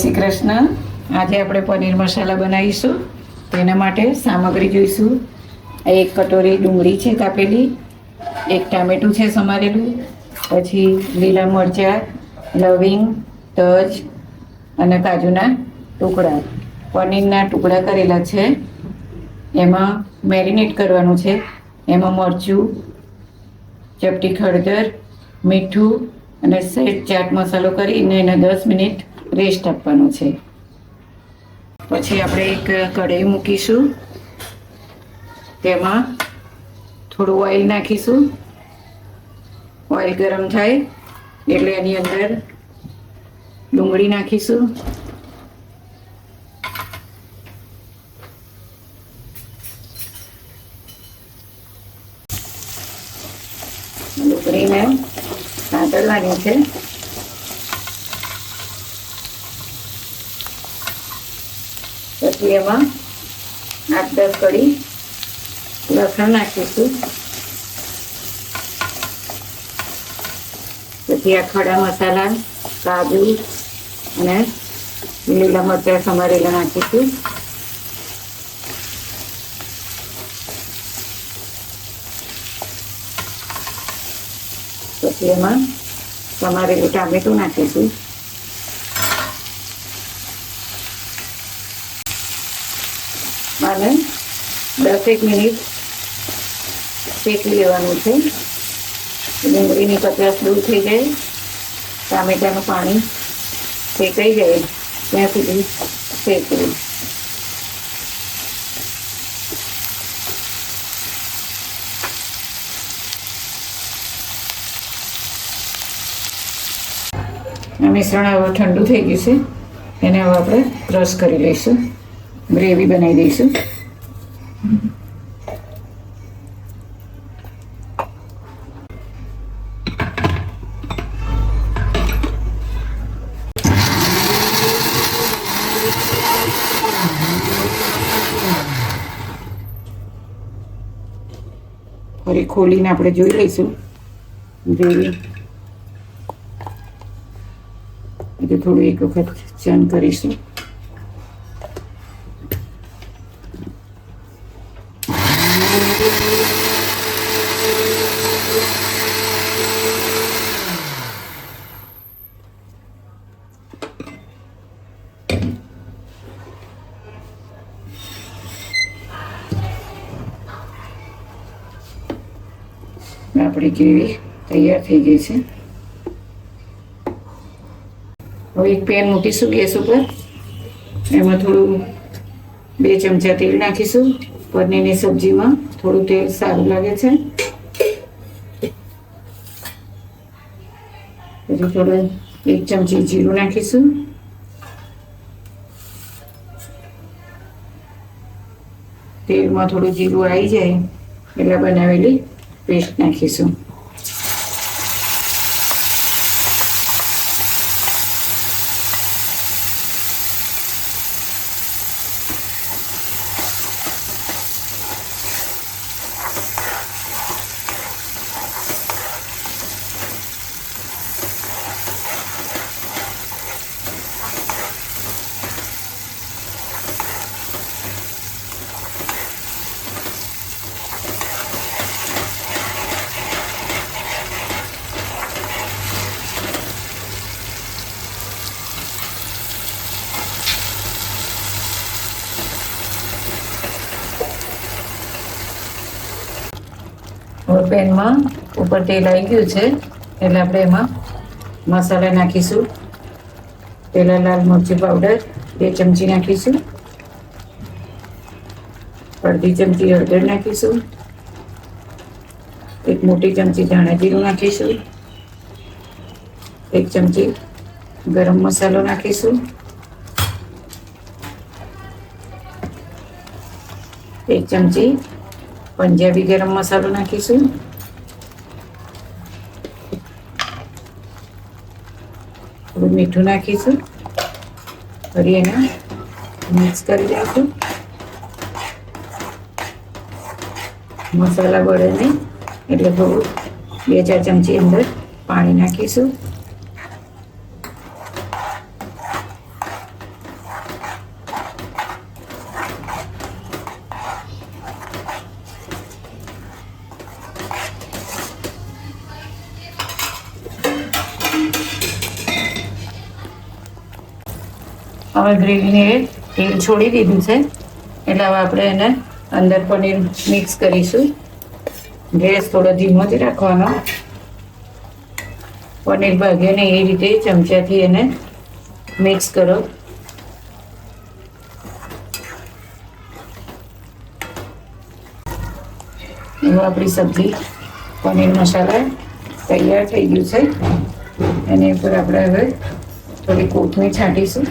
શ્રી કૃષ્ણ. આજે આપણે પનીર મસાલા બનાવીશું. તેના માટે સામગ્રી જોઈશું. એક કટોરી ડુંગળી છે કાપેલી, એક ટામેટું છે સમારેલું, પછી લીલા મરચાં, લવિંગ, તજ અને કાજુના ટુકડા. પનીરના ટુકડા કરેલા છે. એમાં મેરિનેટ કરવાનું છે. એમાં મરચું, ચપટી હળદર, મીઠું અને સહેજ ચાટ મસાલો કરીને એને 10 મિનિટ રેસ્ટ આપવાનો છે. પછી આપણે એક કઢાઈ મૂકીશું. તેમાં થોડું ઓઇલ નાખીશું. ઓઇલ ગરમ થાય એટલે એની અંદર ડુંગળી નાખીશું. ડુંગળીને સાંતળવાની છે. પછી એમાં 8-10 કળી લસણ નાખીશું. પછી આ ખડા મસાલા, કાજુ અને લીલા મરચાં સમારેલા નાખીશું. પછી એમાં સમારેલું ટામેટું નાખીશું. અને 10 મિનિટ શેકી લેવાનું છે. ડુંગળીની કચાશ દૂર થઈ જાય, ટામેટાનું પાણી શેકાઈ જાય ત્યાં સુધી શેકવું. આ મિશ્રણ હવે ઠંડુ થઈ ગયું છે. એને હવે આપણે ક્રશ કરી લઈશું, ગ્રેવી બનાવી દઈશું. ફરી ખોલીને આપણે જોઈ લઈશું ગ્રેવી. એટલે થોડું એક વખત ચર્ન કરીશું. આપણી ગ્રેવી તૈયાર થઈ ગઈ છે. હવે એક પેન મૂકીશું ગેસ ઉપર. એમાં થોડું 2 ચમચા તેલ નાખીશું. પનીરની સબ્જીમાં થોડું તેલ સારું લાગે છે. પછી થોડું 1 ચમચી જીરું નાખીશું. તેલમાં થોડું જીરું આવી જાય એટલે બનાવેલી પેસ્ટ નાખીશું. હવે પેનમાં ઉપર તેલ આવી ગયું છે એટલે આપણે એમાં મસાલા નાખીશું. પહેલાં લાલ મરચું પાવડર 2 ચમચી નાખીશું. અડધી ચમચી હળદર નાખીશું. 1 મોટી ચમચી ધાણા જીરું નાખીશું. 1 ચમચી ગરમ મસાલો નાખીશું. 1 ચમચી પંજાબી ગરમ મસાલો નાખીશું. થોડું મીઠું નાખીશું. ફરી એને મિક્સ કરી દઈશું. મસાલા બળે નહીં એટલે થોડું 2-4 ચમચી અંદર પાણી નાખીશું. હવે ગ્રેવીને તેલ છોડી દીધું છે એટલે હવે આપણે એને અંદર પનીર મિક્સ કરીશું. ગેસ થોડો ધીમો જ રાખવાનો. પનીર ભાગે ને એ રીતે ચમચાથી એને મિક્સ કરો. હવે આપણી સબ્જી પનીર મસાલા તૈયાર થઈ ગયું છે. એની ઉપર આપણે હવે થોડી કોથમીર છાંટીશું.